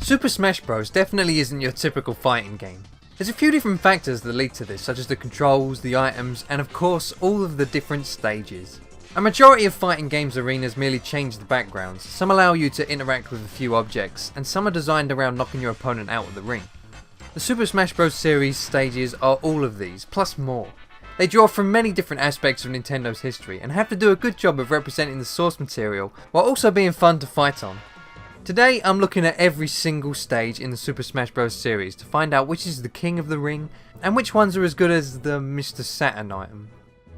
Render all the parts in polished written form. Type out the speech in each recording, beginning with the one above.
Super Smash Bros. Definitely isn't your typical fighting game. There's a few different factors that lead to this, such as the controls, the items, and of course all of the different stages. A majority of fighting games arenas merely change the backgrounds, some allow you to interact with a few objects, and some are designed around knocking your opponent out of the ring. The Super Smash Bros. Series stages are all of these, plus more. They draw from many different aspects of Nintendo's history, and have to do a good job of representing the source material, while also being fun to fight on. Today I'm looking at every single stage in the Super Smash Bros. Series to find out which is the king of the ring and which ones are as good as the Mr. Saturn item.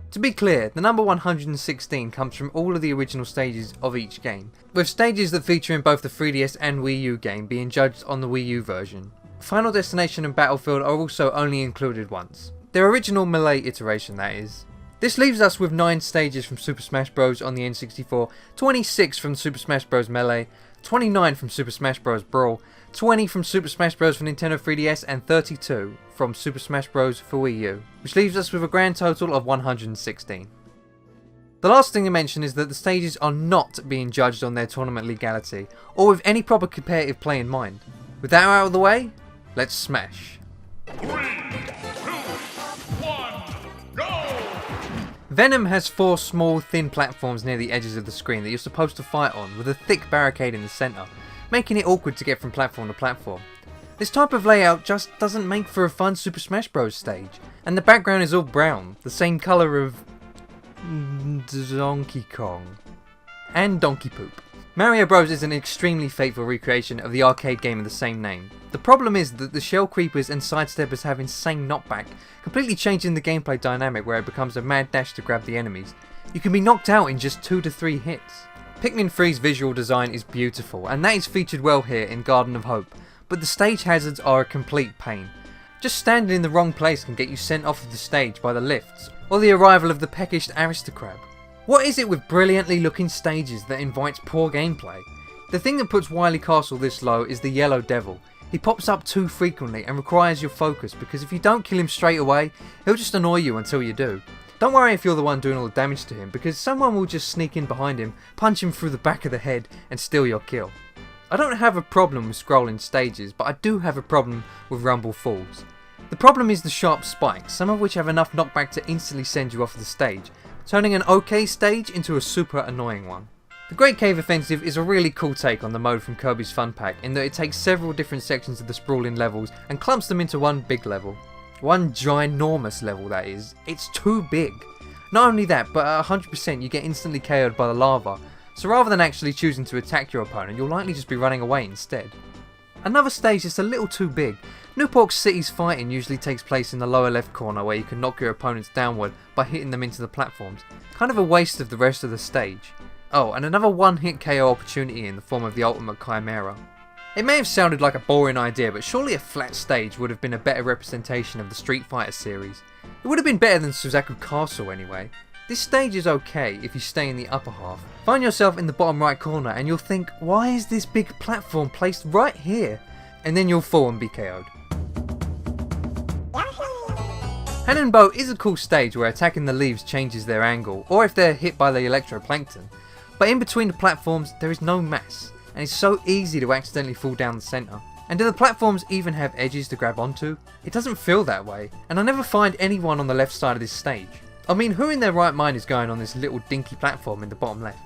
To be clear, the number 116 comes from all of the original stages of each game, with stages that feature in both the 3DS and Wii U game being judged on the Wii U version. Final Destination and Battlefield are also only included once. Their original Melee iteration, that is. This leaves us with 9 stages from Super Smash Bros. On the N64, 26 from Super Smash Bros. Melee, 29 from Super Smash Bros. Brawl, 20 from Super Smash Bros. For Nintendo 3DS, and 32 from Super Smash Bros. For Wii U, which leaves us with a grand total of 116. The last thing to mention is that the stages are not being judged on their tournament legality, or with any proper competitive play in mind. With that out of the way, let's smash. 3, 2, 1, go! Venom has 4 small, thin platforms near the edges of the screen that you're supposed to fight on, with a thick barricade in the centre, making it awkward to get from platform to platform. This type of layout just doesn't make for a fun Super Smash Bros. Stage, and the background is all brown, the same colour of Donkey Kong and Donkey Poop. Mario Bros is an extremely faithful recreation of the arcade game of the same name. The problem is that the shell creepers and sidesteppers have insane knockback, completely changing the gameplay dynamic where it becomes a mad dash to grab the enemies. You can be knocked out in just 2 to 3 hits. Pikmin 3's visual design is beautiful, and that is featured well here in Garden of Hope, but the stage hazards are a complete pain. Just standing in the wrong place can get you sent off of the stage by the lifts, or the arrival of the peckish Aristocrab. What is it with brilliantly looking stages that invites poor gameplay? The thing that puts Hyrule Castle this low is the Yellow Devil. He pops up too frequently and requires your focus, because if you don't kill him straight away, he'll just annoy you until you do. Don't worry if you're the one doing all the damage to him, because someone will just sneak in behind him, punch him through the back of the head and steal your kill. I don't have a problem with scrolling stages, but I do have a problem with Rumble Falls. The problem is the sharp spikes, some of which have enough knockback to instantly send you off the stage, turning an okay stage into a super annoying one. The Great Cave Offensive is a really cool take on the mode from Kirby's Fun Pack, in that it takes several different sections of the sprawling levels and clumps them into one big level. One ginormous level, that is. It's too big. Not only that, but at 100% you get instantly KO'd by the lava, so rather than actually choosing to attack your opponent, you'll likely just be running away instead. Another stage that's a little too big. Newport City's fighting usually takes place in the lower left corner, where you can knock your opponents downward by hitting them into the platforms. Kind of a waste of the rest of the stage. Oh, and another one-hit KO opportunity in the form of the Ultimate Chimera. It may have sounded like a boring idea, but surely a flat stage would have been a better representation of the Street Fighter series. It would have been better than Suzaku Castle anyway. This stage is okay if you stay in the upper half. Find yourself in the bottom right corner and you'll think, why is this big platform placed right here? And then you'll fall and be KO'd. Hanenbow is a cool stage where attacking the leaves changes their angle, or if they're hit by the electroplankton. But in between the platforms there is no mass, and it's so easy to accidentally fall down the centre. And do the platforms even have edges to grab onto? It doesn't feel that way, and I never find anyone on the left side of this stage. I mean, who in their right mind is going on this little dinky platform in the bottom left?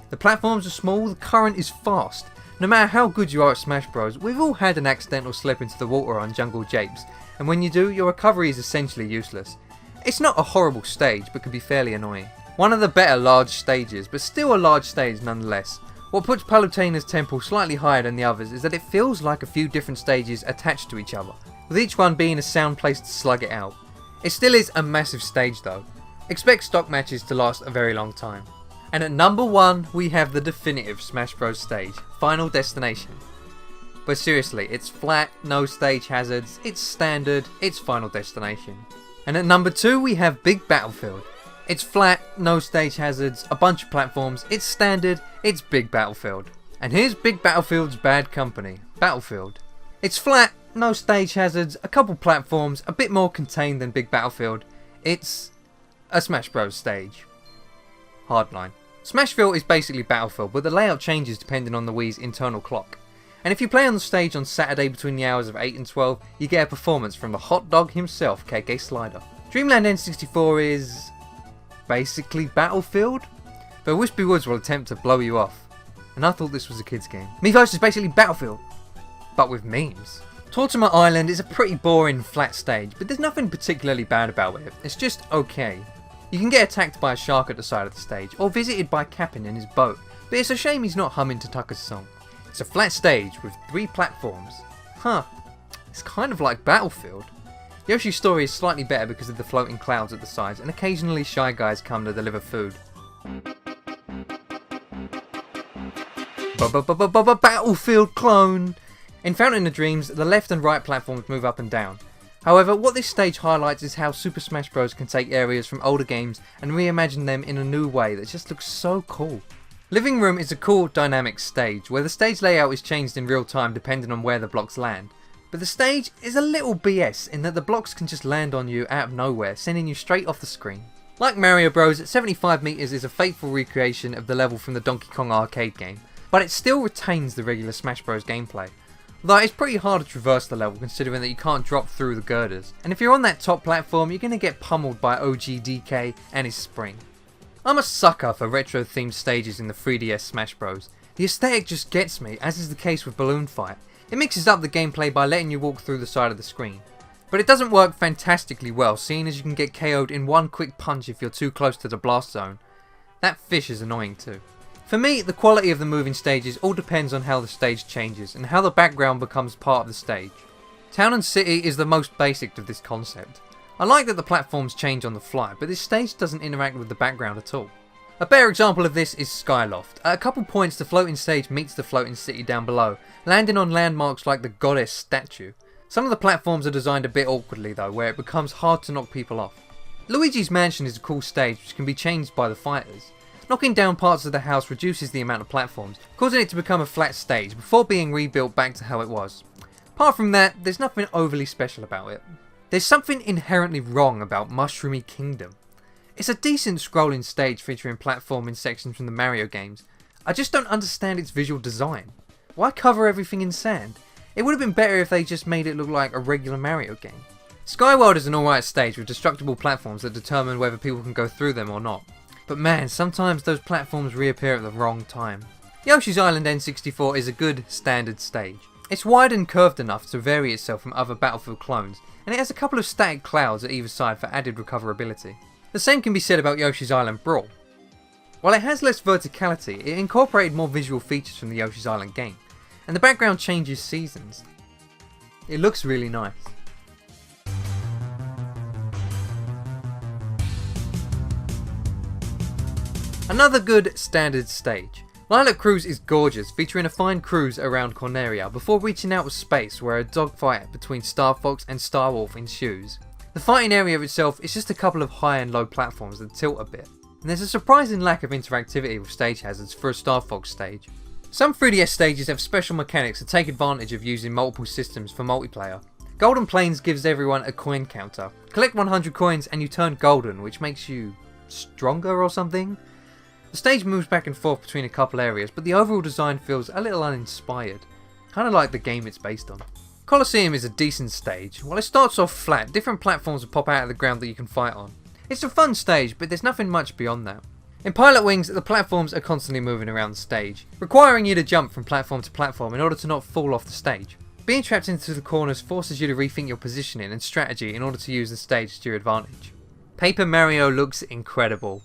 The platforms are small, the current is fast. No matter how good you are at Smash Bros, we've all had an accidental slip into the water on Jungle Japes, and when you do, your recovery is essentially useless. It's not a horrible stage, but can be fairly annoying. One of the better large stages, but still a large stage nonetheless. What puts Palutena's temple slightly higher than the others is that it feels like a few different stages attached to each other, with each one being a sound place to slug it out. It still is a massive stage though. Expect stock matches to last a very long time. And at number 1 we have the definitive Smash Bros stage, Final Destination. But seriously, it's flat, no stage hazards, it's standard, it's Final Destination. And at number 2 we have Big Battlefield. It's flat, no stage hazards, a bunch of platforms, it's standard, it's Big Battlefield. And here's Big Battlefield's bad company, Battlefield. It's flat, no stage hazards, a couple platforms, a bit more contained than Big Battlefield. It's a Smash Bros stage. Hardline. Smashville is basically Battlefield, but the layout changes depending on the Wii's internal clock. And if you play on the stage on Saturday between the hours of 8 and 12, you get a performance from the hot dog himself, KK Slider. Dreamland N64 is basically Battlefield, but Wispy Woods will attempt to blow you off. And I thought this was a kid's game. Miiverse is basically Battlefield, but with memes. Tortimer Island is a pretty boring flat stage, but there's nothing particularly bad about it. It's just okay. You can get attacked by a shark at the side of the stage, or visited by Cap'n in his boat, but it's a shame he's not humming to Tucker's song. It's a flat stage with 3 platforms. Huh, it's kind of like Battlefield. Yoshi's story is slightly better because of the floating clouds at the sides, and occasionally Shy Guys come to deliver food. Battlefield clone! In Fountain of Dreams, the left and right platforms move up and down. However, what this stage highlights is how Super Smash Bros. Can take areas from older games and reimagine them in a new way that just looks so cool. Living Room is a cool, dynamic stage, where the stage layout is changed in real time depending on where the blocks land. But the stage is a little BS in that the blocks can just land on you out of nowhere, sending you straight off the screen. Like Mario Bros, 75 meters is a faithful recreation of the level from the Donkey Kong arcade game, but it still retains the regular Smash Bros gameplay. Though it's pretty hard to traverse the level considering that you can't drop through the girders, and if you're on that top platform you're going to get pummeled by OG DK and his spring. I'm a sucker for retro themed stages in the 3DS Smash Bros. The aesthetic just gets me, as is the case with Balloon Fight. It mixes up the gameplay by letting you walk through the side of the screen. But it doesn't work fantastically well, seeing as you can get KO'd in one quick punch if you're too close to the blast zone. That fish is annoying too. For me, the quality of the moving stages all depends on how the stage changes and how the background becomes part of the stage. Town and City is the most basic of this concept. I like that the platforms change on the fly, but this stage doesn't interact with the background at all. A better example of this is Skyloft. At a couple points the floating stage meets the floating city down below, landing on landmarks like the goddess statue. Some of the platforms are designed a bit awkwardly though, where it becomes hard to knock people off. Luigi's Mansion is a cool stage which can be changed by the fighters. Knocking down parts of the house reduces the amount of platforms, causing it to become a flat stage before being rebuilt back to how it was. Apart from that, there's nothing overly special about it. There's something inherently wrong about Mushroomy Kingdom. It's a decent scrolling stage featuring platforming sections from the Mario games. I just don't understand its visual design. Why cover everything in sand? It would have been better if they just made it look like a regular Mario game. Skyworld is an alright stage with destructible platforms that determine whether people can go through them or not. But man, sometimes those platforms reappear at the wrong time. Yoshi's Island N64 is a good, standard stage. It's wide and curved enough to vary itself from other Battlefield clones, and it has a couple of static clouds at either side for added recoverability. The same can be said about Yoshi's Island Brawl. While it has less verticality, it incorporated more visual features from the Yoshi's Island game, and the background changes seasons. It looks really nice. Another good standard stage. Lilac Cruise is gorgeous, featuring a fine cruise around Corneria before reaching out of space where a dogfight between Star Fox and Star Wolf ensues. The fighting area itself is just a couple of high and low platforms that tilt a bit, and there's a surprising lack of interactivity with stage hazards for a Star Fox stage. Some 3DS stages have special mechanics that take advantage of using multiple systems for multiplayer. Golden Plains gives everyone a coin counter. Collect 100 coins and you turn golden, which makes you stronger or something? The stage moves back and forth between a couple areas, but the overall design feels a little uninspired. Kinda like the game it's based on. Coliseum is a decent stage. While it starts off flat, different platforms will pop out of the ground that you can fight on. It's a fun stage, but there's nothing much beyond that. In Pilot Wings, the platforms are constantly moving around the stage, requiring you to jump from platform to platform in order to not fall off the stage. Being trapped into the corners forces you to rethink your positioning and strategy in order to use the stage to your advantage. Paper Mario looks incredible.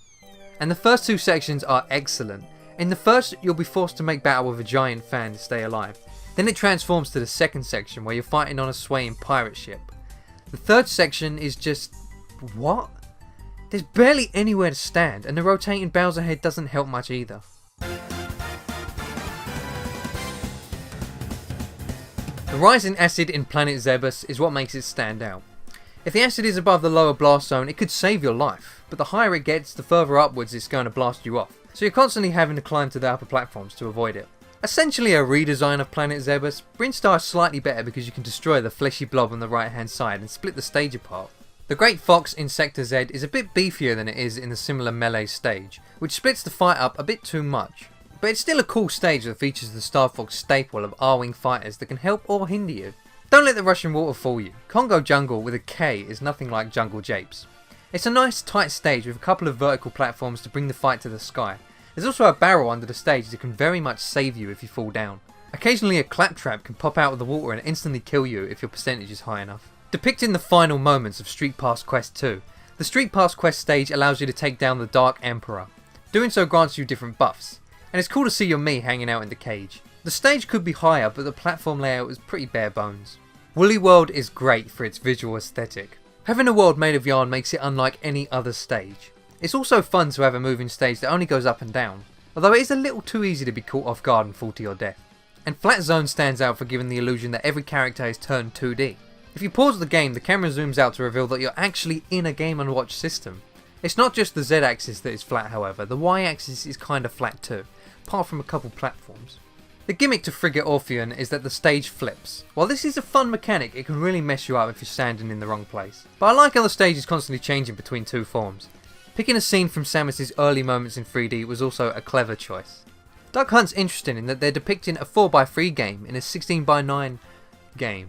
And the first 2 sections are excellent. In the first, you'll be forced to make battle with a giant fan to stay alive. Then it transforms to the second section where you're fighting on a swaying pirate ship. The third section is just... what? There's barely anywhere to stand, and the rotating Bowser head doesn't help much either. The rising acid in Planet Zebes is what makes it stand out. If the acid is above the lower blast zone, it could save your life, but the higher it gets, the further upwards it's going to blast you off, so you're constantly having to climb to the upper platforms to avoid it. Essentially a redesign of Planet Zebes, Brinstar is slightly better because you can destroy the fleshy blob on the right hand side and split the stage apart. The Great Fox in Sector Z is a bit beefier than it is in the similar Melee stage, which splits the fight up a bit too much. But it's still a cool stage that features the Star Fox staple of R-Wing fighters that can help or hinder you. Don't let the Russian water fool you. Kongo Jungle with a K is nothing like Jungle Japes. It's a nice tight stage with a couple of vertical platforms to bring the fight to the sky. There's also a barrel under the stage that can very much save you if you fall down. Occasionally a claptrap can pop out of the water and instantly kill you if your percentage is high enough. Depicting the final moments of Street Pass Quest 2, the Street Pass Quest stage allows you to take down the Dark Emperor. Doing so grants you different buffs, and it's cool to see your Mii hanging out in the cage. The stage could be higher, but the platform layout is pretty bare bones. Woolly World is great for its visual aesthetic. Having a world made of yarn makes it unlike any other stage. It's also fun to have a moving stage that only goes up and down, although it is a little too easy to be caught off guard and fall to your death. And Flat Zone stands out for giving the illusion that every character is turned 2D. If you pause the game, the camera zooms out to reveal that you're actually in a Game & Watch system. It's not just the Z axis that is flat however, the Y axis is kinda flat too, apart from a couple platforms. The gimmick to Frigate Orpheon is that the stage flips. While this is a fun mechanic, it can really mess you up if you're standing in the wrong place. But I like how the stage is constantly changing between two forms. Picking a scene from Samus's early moments in 3D was also a clever choice. Duck Hunt's interesting in that they're depicting a 4x3 game in a 16x9 game.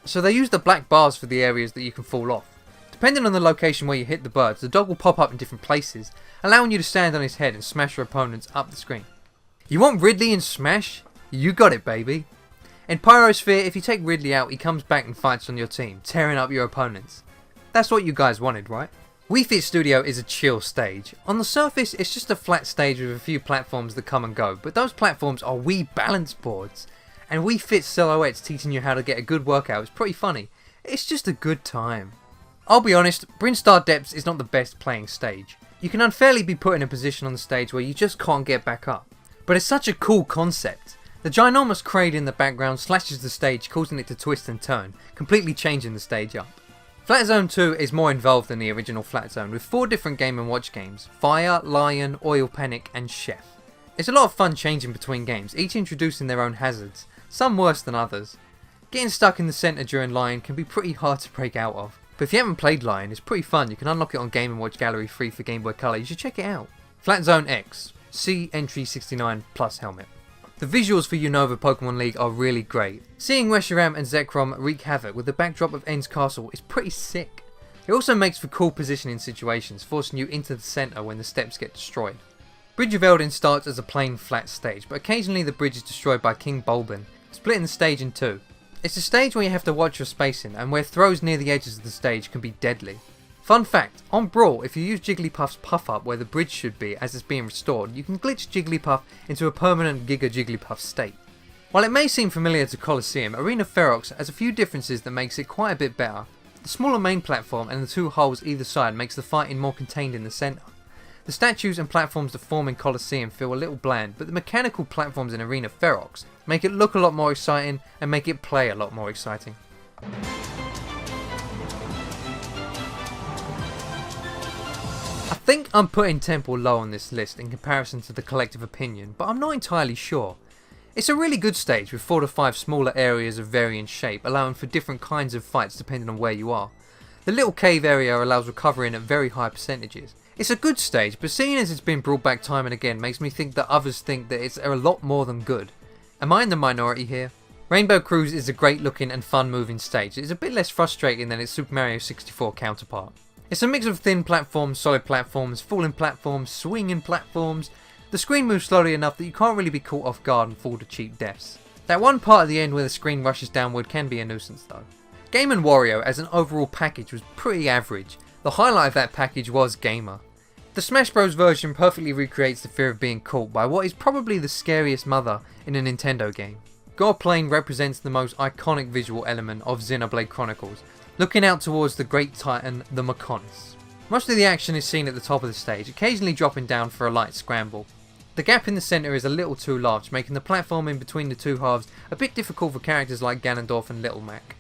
So they use the black bars for the areas that you can fall off. Depending on the location where you hit the birds, the dog will pop up in different places, allowing you to stand on his head and smash your opponents up the screen. You want Ridley in Smash? You got it, baby! In Pyrosphere, if you take Ridley out, he comes back and fights on your team, tearing up your opponents. That's what you guys wanted, right? Wii Fit Studio is a chill stage. On the surface, it's just a flat stage with a few platforms that come and go, but those platforms are Wii balance boards. And Wii Fit silhouettes teaching you how to get a good workout is pretty funny. It's just a good time. I'll be honest, Brinstar Depths is not the best playing stage. You can unfairly be put in a position on the stage where you just can't get back up. But it's such a cool concept. The ginormous crane in the background slashes the stage, causing it to twist and turn, completely changing the stage up. Flat Zone 2 is more involved than the original Flat Zone, with 4 different Game & Watch games: Fire, Lion, Oil Panic and Chef. It's a lot of fun changing between games, each introducing their own hazards, some worse than others. Getting stuck in the centre during Lion can be pretty hard to break out of, but if you haven't played Lion, it's pretty fun. You can unlock it on Game & Watch Gallery free for Game Boy Color, you should check it out. Flat Zone X, see entry 69 plus helmet. The visuals for Unova Pokemon League are really great. Seeing Reshiram and Zekrom wreak havoc with the backdrop of End's castle is pretty sick. It also makes for cool positioning situations, forcing you into the centre when the steps get destroyed. Bridge of Eldin starts as a plain flat stage, but occasionally the bridge is destroyed by King Bulbin, splitting the stage in two. It's a stage where you have to watch your spacing, and where throws near the edges of the stage can be deadly. Fun fact, on Brawl, if you use Jigglypuff's puff up where the bridge should be as it's being restored, you can glitch Jigglypuff into a permanent Giga Jigglypuff state. While it may seem familiar to Coliseum, Arena Ferox has a few differences that makes it quite a bit better. The smaller main platform and the 2 holes either side makes the fighting more contained in the centre. The statues and platforms that form in Coliseum feel a little bland, but the mechanical platforms in Arena Ferox make it look a lot more exciting and make it play a lot more exciting. I think I'm putting Temple low on this list in comparison to the collective opinion, but I'm not entirely sure. It's a really good stage with 4 to 5 smaller areas of varying shape, allowing for different kinds of fights depending on where you are. The little cave area allows recovering at very high percentages. It's a good stage, but seeing as it's been brought back time and again makes me think that others think that it's a lot more than good. Am I in the minority here? Rainbow Cruise is a great looking and fun moving stage. It's a bit less frustrating than its Super Mario 64 counterpart. It's a mix of thin platforms, solid platforms, falling platforms, swinging platforms. The screen moves slowly enough that you can't really be caught off guard and fall to cheap deaths. That one part at the end where the screen rushes downward can be a nuisance though. Game & Wario as an overall package was pretty average. The highlight of that package was Gamer. The Smash Bros version perfectly recreates the fear of being caught by what is probably the scariest mother in a Nintendo game. Gaur Plaine represents the most iconic visual element of Xenoblade Chronicles, looking out towards the great titan, the Mechonis. Most of the action is seen at the top of the stage, occasionally dropping down for a light scramble. The gap in the centre is a little too large, making the platform in between the two halves a bit difficult for characters like Ganondorf and Little Mac.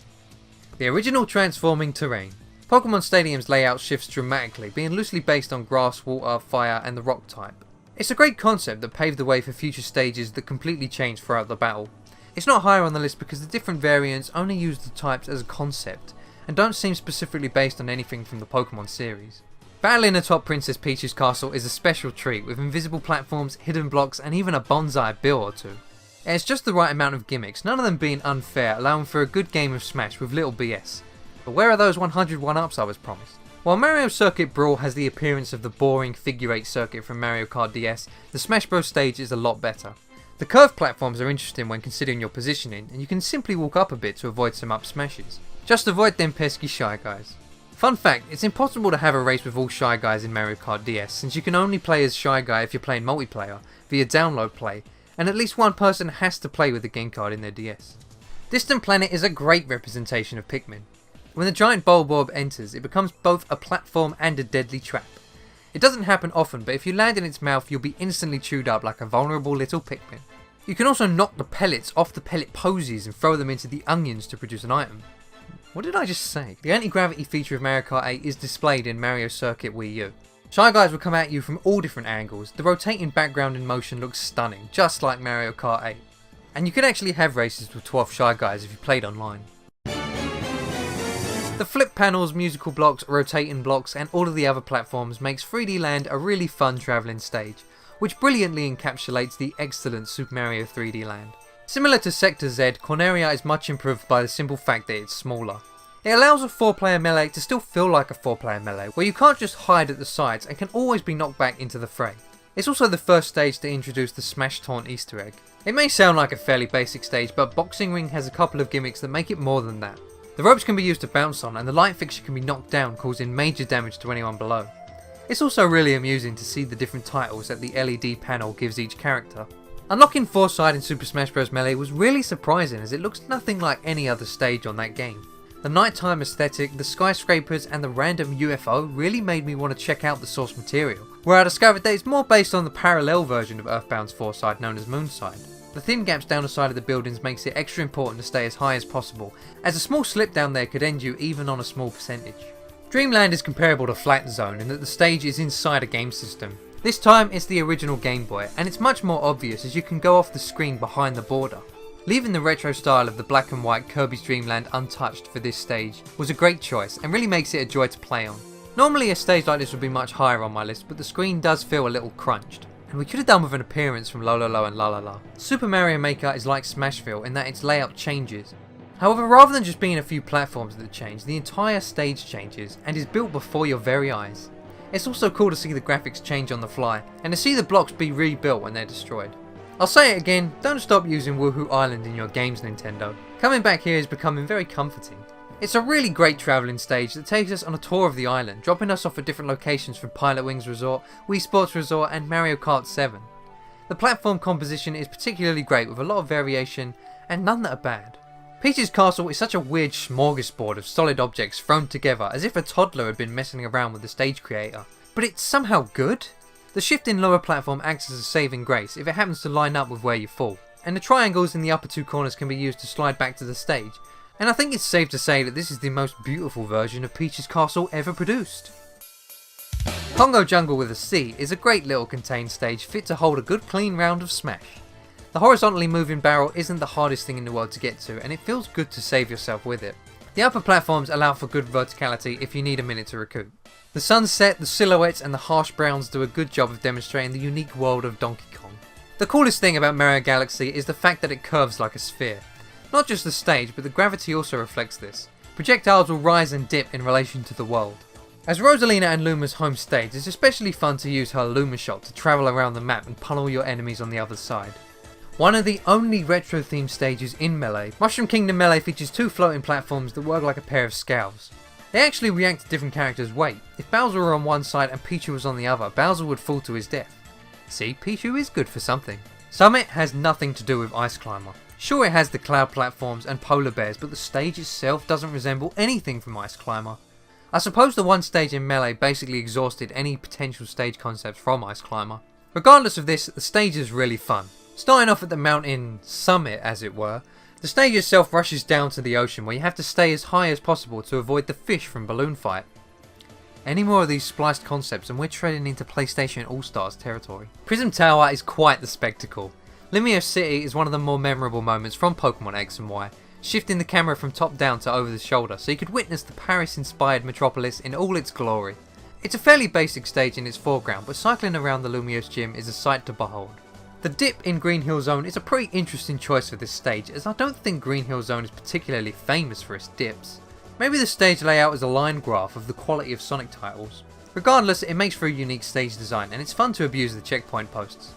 The original transforming terrain. Pokémon Stadium's layout shifts dramatically, being loosely based on grass, water, fire and the rock type. It's a great concept that paved the way for future stages that completely changed throughout the battle. It's not higher on the list because the different variants only use the types as a concept, and don't seem specifically based on anything from the Pokemon series. Battling atop Princess Peach's castle is a special treat with invisible platforms, hidden blocks and even a bonsai bill or two. It has just the right amount of gimmicks, none of them being unfair, allowing for a good game of Smash with little BS. But where are those 100 1-ups I was promised? While Mario Circuit Brawl has the appearance of the boring figure 8 circuit from Mario Kart DS, the Smash Bros stage is a lot better. The curved platforms are interesting when considering your positioning, and you can simply walk up a bit to avoid some up smashes. Just avoid them pesky Shy Guys. Fun fact, it's impossible to have a race with all Shy Guys in Mario Kart DS, since you can only play as Shy Guy if you're playing multiplayer, via download play, and at least one person has to play with the game card in their DS. Distant Planet is a great representation of Pikmin. When the giant Bulborb enters, it becomes both a platform and a deadly trap. It doesn't happen often, but if you land in its mouth you'll be instantly chewed up like a vulnerable little Pikmin. You can also knock the pellets off the pellet posies and throw them into the onions to produce an item. What did I just say? The anti-gravity feature of Mario Kart 8 is displayed in Mario Circuit Wii U. Shy Guys will come at you from all different angles. The rotating background in motion looks stunning, just like Mario Kart 8. And you can actually have races with 12 Shy Guys if you played online. The flip panels, musical blocks, rotating blocks and all of the other platforms makes 3D Land a really fun travelling stage, which brilliantly encapsulates the excellent Super Mario 3D Land. Similar to Sector Z, Corneria is much improved by the simple fact that it's smaller. It allows a 4-player melee to still feel like a 4-player melee, where you can't just hide at the sides and can always be knocked back into the fray. It's also the first stage to introduce the Smash Taunt Easter egg. It may sound like a fairly basic stage, but Boxing Ring has a couple of gimmicks that make it more than that. The ropes can be used to bounce on and the light fixture can be knocked down, causing major damage to anyone below. It's also really amusing to see the different titles that the LED panel gives each character. Unlocking Fourside in Super Smash Bros. Melee was really surprising as it looks nothing like any other stage on that game. The nighttime aesthetic, the skyscrapers and the random UFO really made me want to check out the source material, where I discovered that it's more based on the parallel version of Earthbound's Fourside known as Moonside. The thin gaps down the side of the buildings makes it extra important to stay as high as possible, as a small slip down there could end you even on a small percentage. Dreamland is comparable to Flat Zone in that the stage is inside a game system. This time it's the original Game Boy, and it's much more obvious as you can go off the screen behind the border. Leaving the retro style of the black and white Kirby's Dream Land untouched for this stage was a great choice and really makes it a joy to play on. Normally a stage like this would be much higher on my list, but the screen does feel a little crunched. And we could have done with an appearance from Lololo and Lalala. Super Mario Maker is like Smashville in that its layout changes. However, rather than just being a few platforms that change, the entire stage changes and is built before your very eyes. It's also cool to see the graphics change on the fly, and to see the blocks be rebuilt when they're destroyed. I'll say it again, don't stop using Woohoo Island in your games, Nintendo. Coming back here is becoming very comforting. It's a really great travelling stage that takes us on a tour of the island, dropping us off at different locations from Pilot Wings Resort, Wii Sports Resort and Mario Kart 7. The platform composition is particularly great with a lot of variation and none that are bad. Peach's Castle is such a weird smorgasbord of solid objects thrown together as if a toddler had been messing around with the stage creator. But it's somehow good? The shift in lower platform acts as a saving grace if it happens to line up with where you fall, and the triangles in the upper two corners can be used to slide back to the stage, and I think it's safe to say that this is the most beautiful version of Peach's Castle ever produced. Congo Jungle with a C is a great little contained stage fit to hold a good clean round of Smash. The horizontally moving barrel isn't the hardest thing in the world to get to, and it feels good to save yourself with it. The upper platforms allow for good verticality if you need a minute to recoup. The sunset, the silhouettes and the harsh browns do a good job of demonstrating the unique world of Donkey Kong. The coolest thing about Mario Galaxy is the fact that it curves like a sphere. Not just the stage, but the gravity also reflects this. Projectiles will rise and dip in relation to the world. As Rosalina and Luma's home stage, it's especially fun to use her Luma shot to travel around the map and pummel your enemies on the other side. One of the only retro themed stages in Melee, Mushroomy Kingdom Melee features two floating platforms that work like a pair of scales. They actually react to different characters' weight. If Bowser were on one side and Pichu was on the other, Bowser would fall to his death. See, Pichu is good for something. Summit has nothing to do with Ice Climber. Sure, it has the cloud platforms and polar bears, but the stage itself doesn't resemble anything from Ice Climber. I suppose the one stage in Melee basically exhausted any potential stage concepts from Ice Climber. Regardless of this, the stage is really fun. Starting off at the mountain summit, as it were, the stage itself rushes down to the ocean where you have to stay as high as possible to avoid the fish from Balloon Fight. Any more of these spliced concepts and we're treading into PlayStation All-Stars territory. Prism Tower is quite the spectacle. Limio City is one of the more memorable moments from Pokemon X and Y, shifting the camera from top down to over the shoulder so you could witness the Paris-inspired metropolis in all its glory. It's a fairly basic stage in its foreground, but cycling around the Lumiose gym is a sight to behold. The dip in Green Hill Zone is a pretty interesting choice for this stage, as I don't think Green Hill Zone is particularly famous for its dips. Maybe the stage layout is a line graph of the quality of Sonic titles. Regardless, it makes for a unique stage design and it's fun to abuse the checkpoint posts.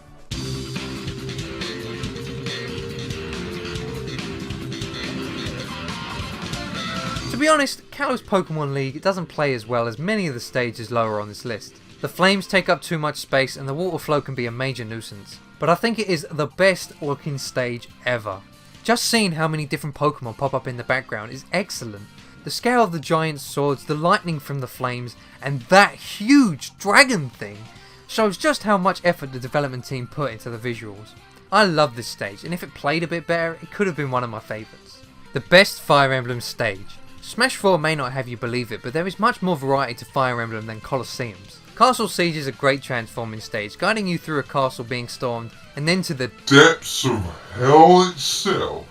To be honest, Kalos Pokemon League doesn't play as well as many of the stages lower on this list. The flames take up too much space and the water flow can be a major nuisance. But I think it is the best looking stage ever. Just seeing how many different Pokemon pop up in the background is excellent. The scale of the giant swords, the lightning from the flames, and that huge dragon thing shows just how much effort the development team put into the visuals. I love this stage, and if it played a bit better, it could have been one of my favourites. The best Fire Emblem stage. Smash 4 may not have you believe it, but there is much more variety to Fire Emblem than Coliseums. Castle Siege is a great transforming stage, guiding you through a castle being stormed, and then to the depths of hell itself.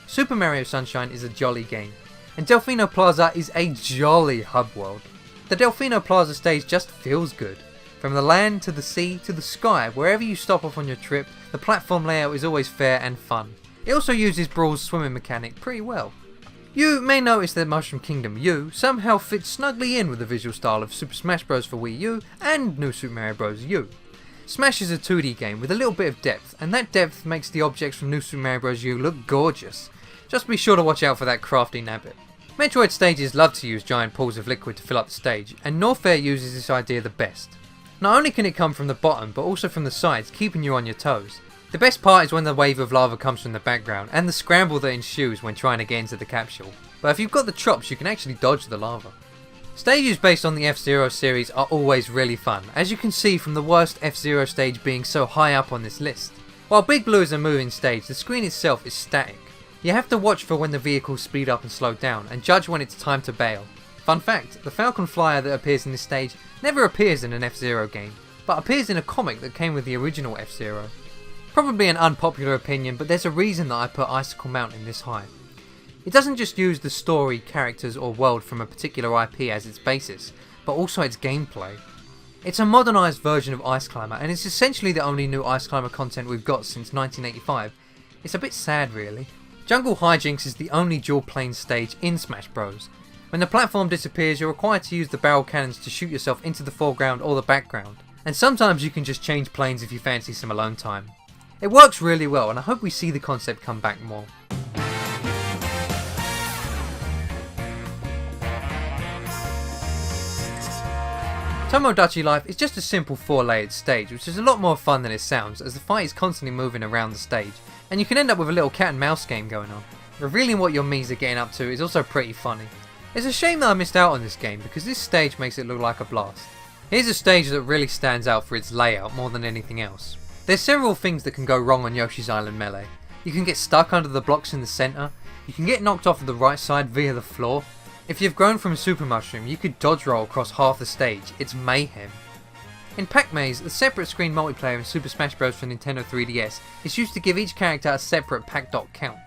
Super Mario Sunshine is a jolly game, and Delfino Plaza is a jolly hub world. The Delfino Plaza stage just feels good. From the land to the sea to the sky, wherever you stop off on your trip, the platform layout is always fair and fun. It also uses Brawl's swimming mechanic pretty well. You may notice that Mushroom Kingdom U somehow fits snugly in with the visual style of Super Smash Bros. For Wii U and New Super Mario Bros. U. Smash is a 2D game with a little bit of depth, and that depth makes the objects from New Super Mario Bros. U look gorgeous. Just be sure to watch out for that crafty nabbit. Metroid stages love to use giant pools of liquid to fill up the stage, and Norfair uses this idea the best. Not only can it come from the bottom, but also from the sides, keeping you on your toes. The best part is when the wave of lava comes from the background, and the scramble that ensues when trying to get into the capsule. But if you've got the chops, you can actually dodge the lava. Stages based on the F-Zero series are always really fun, as you can see from the worst F-Zero stage being so high up on this list. While Big Blue is a moving stage, the screen itself is static. You have to watch for when the vehicles speed up and slow down, and judge when it's time to bail. Fun fact, the Falcon Flyer that appears in this stage never appears in an F-Zero game, but appears in a comic that came with the original F-Zero. Probably an unpopular opinion, but there's a reason that I put Icicle Mountain this high. It doesn't just use the story, characters or world from a particular IP as its basis, but also its gameplay. It's a modernised version of Ice Climber, and it's essentially the only new Ice Climber content we've got since 1985. It's a bit sad really. Jungle Hijinxs is the only dual plane stage in Smash Bros. When the platform disappears, you're required to use the barrel cannons to shoot yourself into the foreground or the background. And sometimes you can just change planes if you fancy some alone time. It works really well, and I hope we see the concept come back more. Tomodachi Life is just a simple 4-layered stage, which is a lot more fun than it sounds, as the fight is constantly moving around the stage, and you can end up with a little cat and mouse game going on. Revealing what your Miis are getting up to is also pretty funny. It's a shame that I missed out on this game, because this stage makes it look like a blast. Here's a stage that really stands out for its layout more than anything else. There's several things that can go wrong on Yoshi's Island Melee. You can get stuck under the blocks in the centre, you can get knocked off of the right side via the floor. If you've grown from Super Mushroom, you could dodge roll across half the stage. It's mayhem. In Pac-Maze, the separate screen multiplayer in Super Smash Bros. For Nintendo 3DS is used to give each character a separate pack dot count.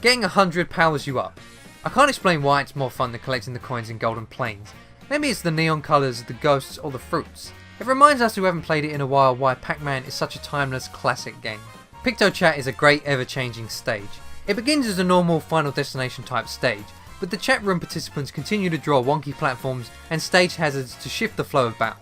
Getting 100 powers you up. I can't explain why it's more fun than collecting the coins in Golden Plains. Maybe it's the neon colours, the ghosts or the fruits. It reminds us who haven't played it in a while why Pac-Man is such a timeless classic game. PictoChat is a great ever-changing stage. It begins as a normal Final Destination type stage, but the chat room participants continue to draw wonky platforms and stage hazards to shift the flow of battle.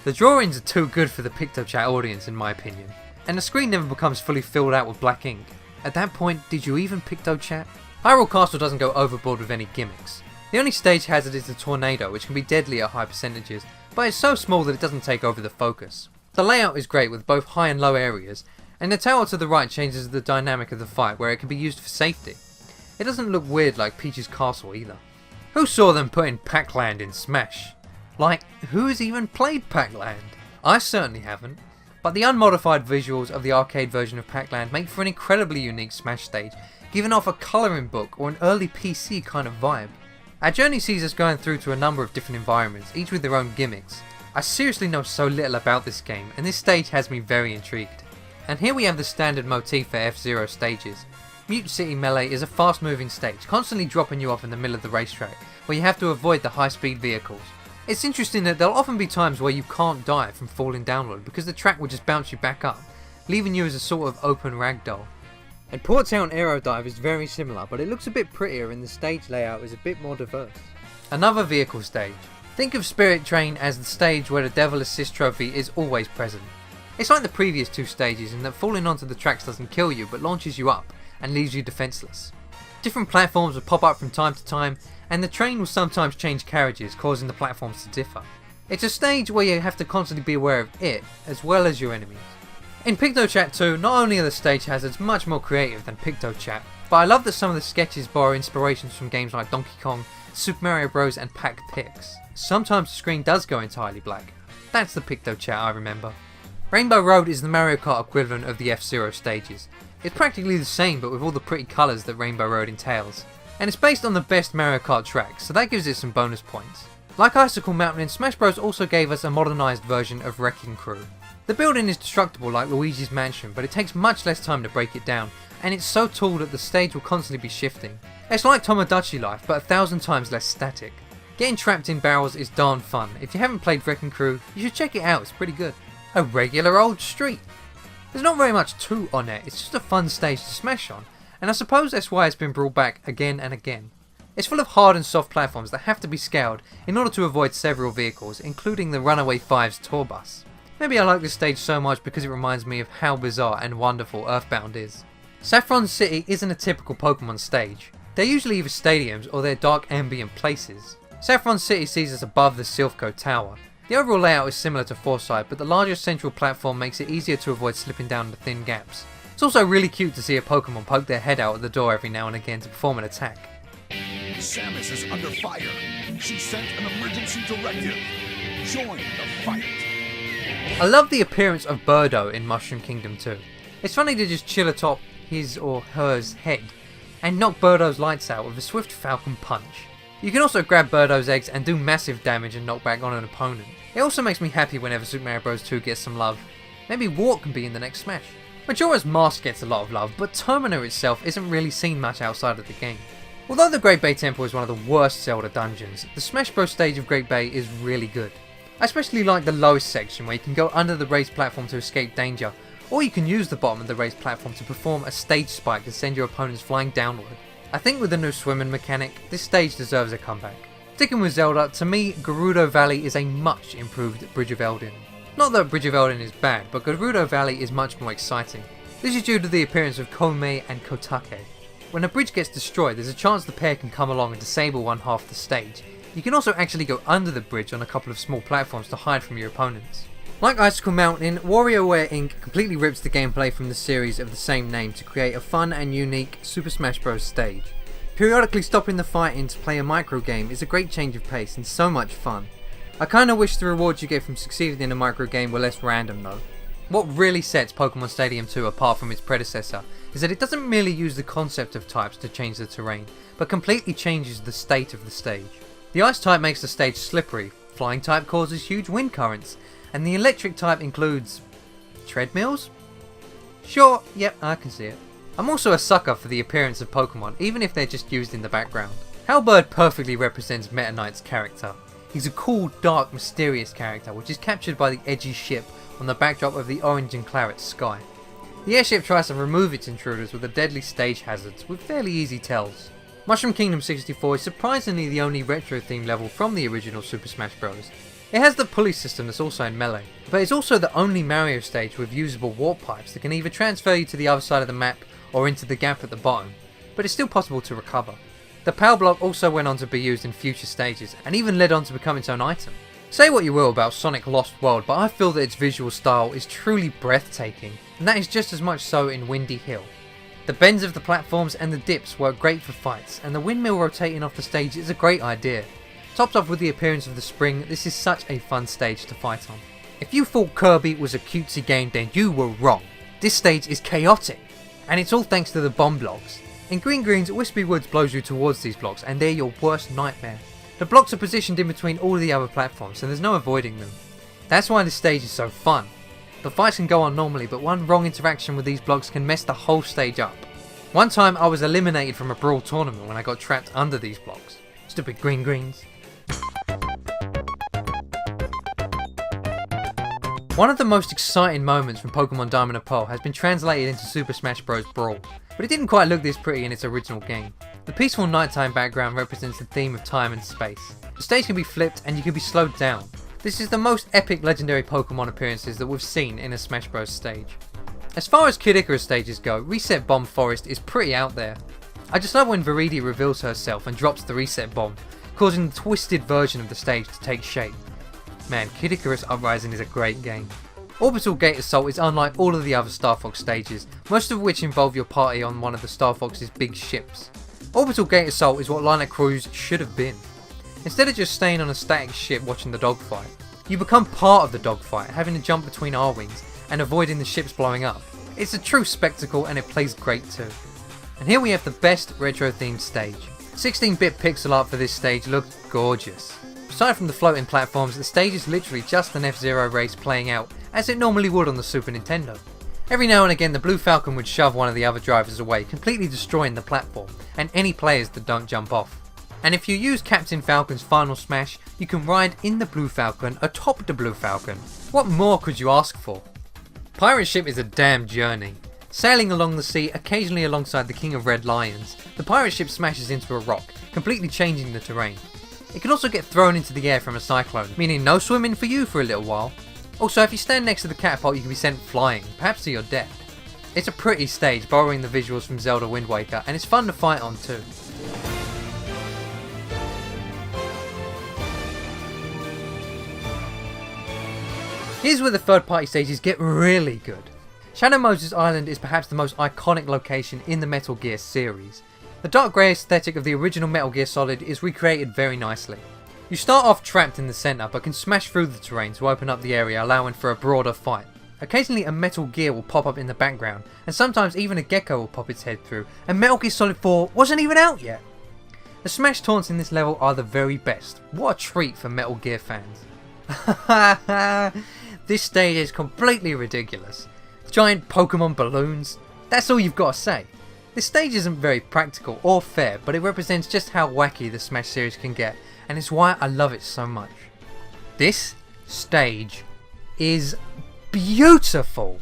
The drawings are too good for the PictoChat audience in my opinion, and the screen never becomes fully filled out with black ink. At that point, did you even PictoChat? Hyrule Castle doesn't go overboard with any gimmicks. The only stage hazard is the tornado, which can be deadly at high percentages, but it's so small that it doesn't take over the focus. The layout is great with both high and low areas, and the tower to the right changes the dynamic of the fight where it can be used for safety. It doesn't look weird like Peach's castle either. Who saw them putting Pac-Land in Smash? Like, who has even played Pac-Land? I certainly haven't. But the unmodified visuals of the arcade version of Pac-Land make for an incredibly unique Smash stage, giving off a colouring book or an early PC kind of vibe. Our journey sees us going through to a number of different environments, each with their own gimmicks. I seriously know so little about this game, and this stage has me very intrigued. And here we have the standard motif for F-Zero stages. Mute City Melee is a fast moving stage, constantly dropping you off in the middle of the racetrack, where you have to avoid the high speed vehicles. It's interesting that there'll often be times where you can't die from falling downward because the track will just bounce you back up, leaving you as a sort of open ragdoll. And Port Town Aerodive is very similar, but it looks a bit prettier and the stage layout is a bit more diverse. Another vehicle stage. Think of Spirit Train as the stage where the Devil Assist trophy is always present. It's like the previous two stages in that falling onto the tracks doesn't kill you but launches you up and leaves you defenseless. Different platforms will pop up from time to time, and the train will sometimes change carriages, causing the platforms to differ. It's a stage where you have to constantly be aware of it, as well as your enemies. In PictoChat 2, not only are the stage hazards much more creative than PictoChat, but I love that some of the sketches borrow inspirations from games like Donkey Kong, Super Mario Bros and Pac-Pix. Sometimes the screen does go entirely black. That's the PictoChat I remember. Rainbow Road is the Mario Kart equivalent of the F-Zero stages. It's practically the same but with all the pretty colours that Rainbow Road entails. And it's based on the best Mario Kart tracks, so that gives it some bonus points. Like Icicle Mountain, in Smash Bros also gave us a modernised version of Wrecking Crew. The building is destructible like Luigi's mansion, but it takes much less time to break it down, and it's so tall that the stage will constantly be shifting. It's like Tomodachi Life, but 1,000 times less static. Getting trapped in barrels is darn fun. If you haven't played Wrecking Crew, you should check it out, it's pretty good. A regular old street. There's not very much to on it, it's just a fun stage to smash on, and I suppose that's why it's been brought back again and again. It's full of hard and soft platforms that have to be scaled in order to avoid several vehicles, including the Runaway 5's tour bus. Maybe I like this stage so much because it reminds me of how bizarre and wonderful Earthbound is. Saffron City isn't a typical Pokémon stage. They're usually either stadiums or they're dark ambient places. Saffron City sees us above the Silphco Tower. The overall layout is similar to Fourside, but the larger central platform makes it easier to avoid slipping down the thin gaps. It's also really cute to see a Pokémon poke their head out of the door every now and again to perform an attack. Samus is under fire. She sent an emergency directive. Join the fight. I love the appearance of Birdo in Mushroom Kingdom 2. It's funny to just chill atop his or hers head and knock Birdo's lights out with a swift falcon punch. You can also grab Birdo's eggs and do massive damage and knockback on an opponent. It also makes me happy whenever Super Mario Bros 2 gets some love. Maybe Wart can be in the next Smash. Majora's Mask gets a lot of love, but Termina itself isn't really seen much outside of the game. Although the Great Bay Temple is one of the worst Zelda dungeons, the Smash Bros stage of Great Bay is really good. I especially like the lowest section where you can go under the raised platform to escape danger, or you can use the bottom of the raised platform to perform a stage spike to send your opponents flying downward. I think with the new swimming mechanic, this stage deserves a comeback. Sticking with Zelda, to me, Gerudo Valley is a much improved Bridge of Eldin. Not that Bridge of Eldin is bad, but Gerudo Valley is much more exciting. This is due to the appearance of Komei and Kotake. When a bridge gets destroyed, there's a chance the pair can come along and disable one half the stage. You can also actually go under the bridge on a couple of small platforms to hide from your opponents. Like Icicle Mountain, WarioWare Inc. completely rips the gameplay from the series of the same name to create a fun and unique Super Smash Bros. Stage. Periodically stopping the fighting to play a micro game is a great change of pace and so much fun. I kinda wish the rewards you get from succeeding in a micro game were less random though. What really sets Pokémon Stadium 2 apart from its predecessor is that it doesn't merely use the concept of types to change the terrain, but completely changes the state of the stage. The Ice type makes the stage slippery, Flying type causes huge wind currents, and the Electric type includes treadmills? Sure, yep, I can see it. I'm also a sucker for the appearance of Pokemon, even if they're just used in the background. Halberd perfectly represents Meta Knight's character. He's a cool, dark, mysterious character, which is captured by the edgy ship on the backdrop of the orange and claret sky. The airship tries to remove its intruders with the deadly stage hazards, with fairly easy tells. Mushroom Kingdom 64 is surprisingly the only retro-themed level from the original Super Smash Bros. It has the pulley system that's also in Melee, but it's also the only Mario stage with usable warp pipes that can either transfer you to the other side of the map or into the gap at the bottom, but it's still possible to recover. The Power Block also went on to be used in future stages, and even led on to become its own item. Say what you will about Sonic Lost World, but I feel that its visual style is truly breathtaking, and that is just as much so in Windy Hill. The bends of the platforms and the dips work great for fights, and the windmill rotating off the stage is a great idea. Topped off with the appearance of the spring, this is such a fun stage to fight on. If you thought Kirby was a cutesy game, then you were wrong. This stage is chaotic, and it's all thanks to the bomb blocks. In Green Greens, Wispy Woods blows you towards these blocks and they're your worst nightmare. The blocks are positioned in between all of the other platforms so there's no avoiding them. That's why this stage is so fun. The fights can go on normally, but one wrong interaction with these blocks can mess the whole stage up. One time I was eliminated from a Brawl tournament when I got trapped under these blocks. Stupid Green Greens. One of the most exciting moments from Pokémon Diamond and Pearl has been translated into Super Smash Bros. Brawl, but it didn't quite look this pretty in its original game. The peaceful nighttime background represents the theme of time and space. The stage can be flipped and you can be slowed down. This is the most epic legendary Pokémon appearances that we've seen in a Smash Bros. Stage. As far as Kid Icarus stages go, Reset Bomb Forest is pretty out there. I just love when Viridia reveals herself and drops the Reset Bomb, causing the twisted version of the stage to take shape. Man, Kid Icarus Uprising is a great game. Orbital Gate Assault is unlike all of the other Star Fox stages, most of which involve your party on one of the Star Fox's big ships. Orbital Gate Assault is what Line Cruise should have been. Instead of just staying on a static ship watching the dogfight, you become part of the dogfight, having to jump between R-Wings and avoiding the ships blowing up. It's a true spectacle and it plays great too. And here we have the best retro themed stage. 16-bit pixel art for this stage looks gorgeous. Aside from the floating platforms, the stage is literally just an F-Zero race playing out as it normally would on the Super Nintendo. Every now and again the Blue Falcon would shove one of the other drivers away, completely destroying the platform and any players that don't jump off. And if you use Captain Falcon's Final Smash, you can ride in the Blue Falcon atop the Blue Falcon. What more could you ask for? Pirate Ship is a damn journey. Sailing along the sea, occasionally alongside the King of Red Lions, the pirate ship smashes into a rock, completely changing the terrain. It can also get thrown into the air from a cyclone, meaning no swimming for you for a little while. Also, if you stand next to the catapult you can be sent flying, perhaps to your death. It's a pretty stage, borrowing the visuals from Zelda Wind Waker, and it's fun to fight on too. Here's where the third party stages get really good. Shadow Moses Island is perhaps the most iconic location in the Metal Gear series. The dark grey aesthetic of the original Metal Gear Solid is recreated very nicely. You start off trapped in the centre but can smash through the terrain to open up the area, allowing for a broader fight. Occasionally a Metal Gear will pop up in the background, and sometimes even a gecko will pop its head through, and Metal Gear Solid 4 wasn't even out yet! The smash taunts in this level are the very best. What a treat for Metal Gear fans. This stage is completely ridiculous. Giant Pokemon balloons, that's all you've got to say. This stage isn't very practical or fair, but it represents just how wacky the Smash series can get, and it's why I love it so much. This stage is beautiful,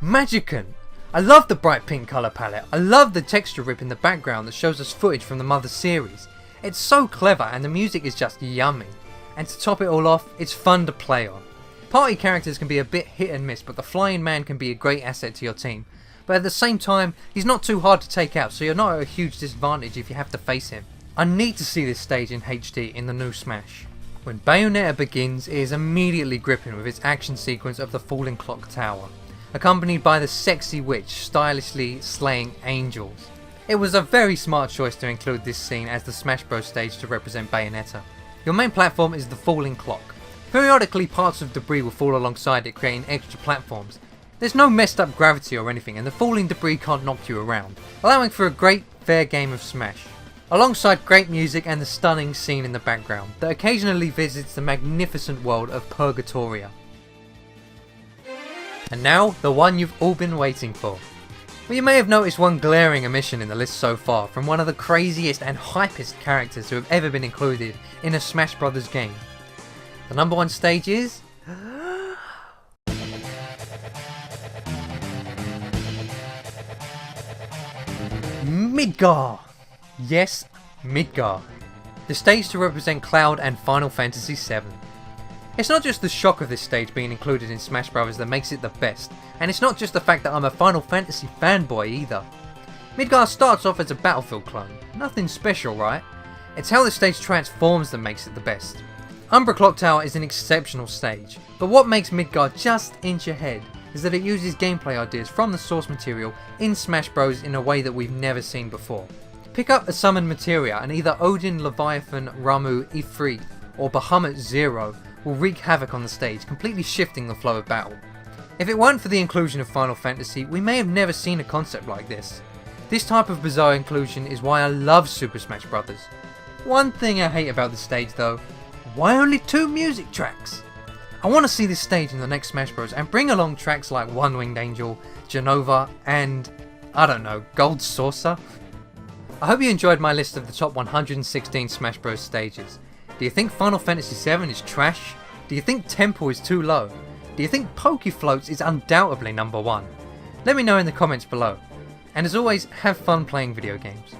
magicant. I love the bright pink colour palette. I love the texture rip in the background that shows us footage from the Mother series. It's so clever and the music is just yummy. And to top it all off, it's fun to play on. Party characters can be a bit hit and miss, but the Flying Man can be a great asset to your team. But at the same time, he's not too hard to take out, so you're not at a huge disadvantage if you have to face him. I need to see this stage in HD in the new Smash. When Bayonetta begins, it is immediately gripping with its action sequence of the falling clock tower, accompanied by the sexy witch stylishly slaying angels. It was a very smart choice to include this scene as the Smash Bros stage to represent Bayonetta. Your main platform is the falling clock. Periodically parts of debris will fall alongside it, creating extra platforms. There's no messed up gravity or anything, and the falling debris can't knock you around, allowing for a great, fair game of Smash. Alongside great music and the stunning scene in the background that occasionally visits the magnificent world of Purgatoria. And now, the one you've all been waiting for. Well, you may have noticed one glaring omission in the list so far from one of the craziest and hypest characters who have ever been included in a Smash Bros. Game. The number one stage is... Midgar! Yes, Midgar. The stage to represent Cloud and Final Fantasy VII. It's not just the shock of this stage being included in Smash Bros. That makes it the best, and it's not just the fact that I'm a Final Fantasy fanboy either. Midgar starts off as a Battlefield clone. Nothing special, right? It's how the stage transforms that makes it the best. Umbra Clock Tower is an exceptional stage, but what makes Midgar just inch ahead is that it uses gameplay ideas from the source material in Smash Bros. In a way that we've never seen before. Pick up a summoned materia and either Odin, Leviathan, Ramu, Ifrit or Bahamut Zero will wreak havoc on the stage, completely shifting the flow of battle. If it weren't for the inclusion of Final Fantasy, we may have never seen a concept like this. This type of bizarre inclusion is why I love Super Smash Bros. One thing I hate about the stage though, why only 2 music tracks? I want to see this stage in the next Smash Bros. And bring along tracks like One Winged Angel, Genova, and, I don't know, Gold Saucer? I hope you enjoyed my list of the top 116 Smash Bros. Stages. Do you think Final Fantasy VII is trash? Do you think Temple is too low? Do you think Pokefloats is undoubtedly number 1? Let me know in the comments below. And as always, have fun playing video games.